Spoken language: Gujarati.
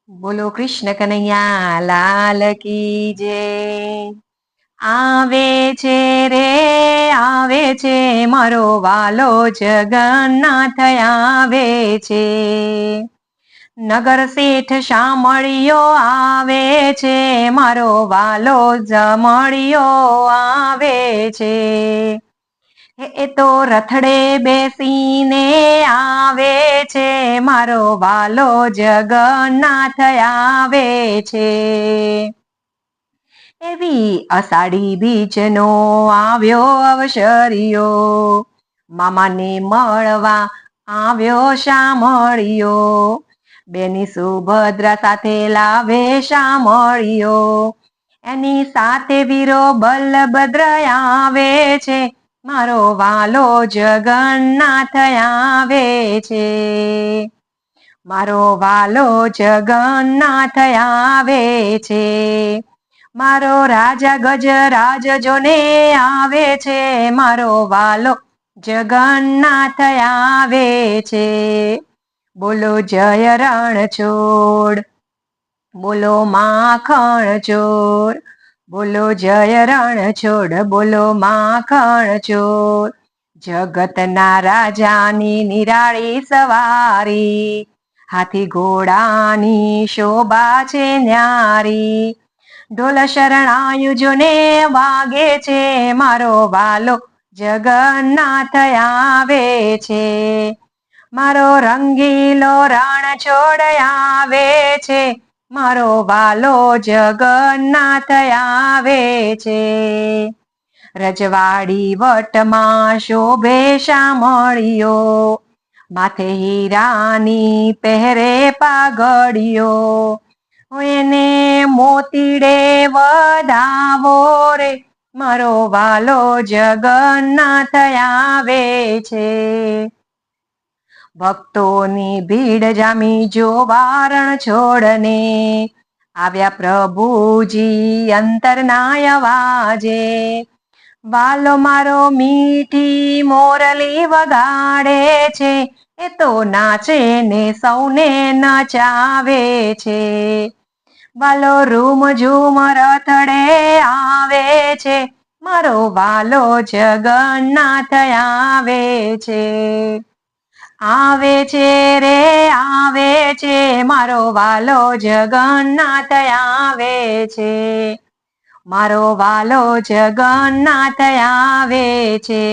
બોલો કૃષ્ણ કનૈયા લાલ કી જય. આવે છે રે આવે છે મારો વાલો જગન્નાથ આવે છે. નગર શેઠ શામળિયો આવે છે મારો વાલો જમળિયો આવે છે. એ તો રથડે બેસીને આવે છે મારો વાલો જગન્નાથ આવે છે. એવી અષાઢી બીજનો આવ્યો અવસરિયો, મામાને મળવા આવ્યો શામળિયો, બેની સુભદ્રા સાથે લાવે શામળિયો, એની સાથે વીરો બલભદ્ર આવે છે મારો વાલો જગન્નાથ આવે છે. મારો વાલો જગન્નાથ આવે છે. મારો રાજા ગજરાજ જોને આવે છે મારો વાલો જગન્નાથ આવે છે. બોલો જય રણછોડ, બોલો માખણ ચોર, બોલો જય રણછોડ, બોલો માખણ ચોર. જગતના રાજાની નિરાળી સવારી, હાથી ઘોડાની શોભા છે ન્યારી, ઢોલ શરણાયુજોને વાગે છે મારો વાલો જગન્નાથ આવે છે. મારો રંગીલો રણછોડ આવે છે મારો વાલો જગન્નાથ આવે છે. રજવાડી વટમાં શોભે શામળિયો, માથે હીરાની પહેરે પાઘડીઓ, એને મોતીડે વધાવો રે મારો વાલો જગન્નાથ આવે છે. ભક્તોની ભીડ જામી જોવા રણછોડને, આવ્યા પ્રભુજી અંતરના અવાજે, વાલો મારો મીઠી મોરલી વગાડે છે, એ તો નાચે ને સૌને નચાવે છે. વાલો રૂમ ઝૂમ રથડે આવે છે મારો વાલો જગન્નાથ આવે છે. આવે છે રે આવે છે મારો વાલો જગન્નાથ આવે છે. મારો વાલો જગન્નાથ આવે છે.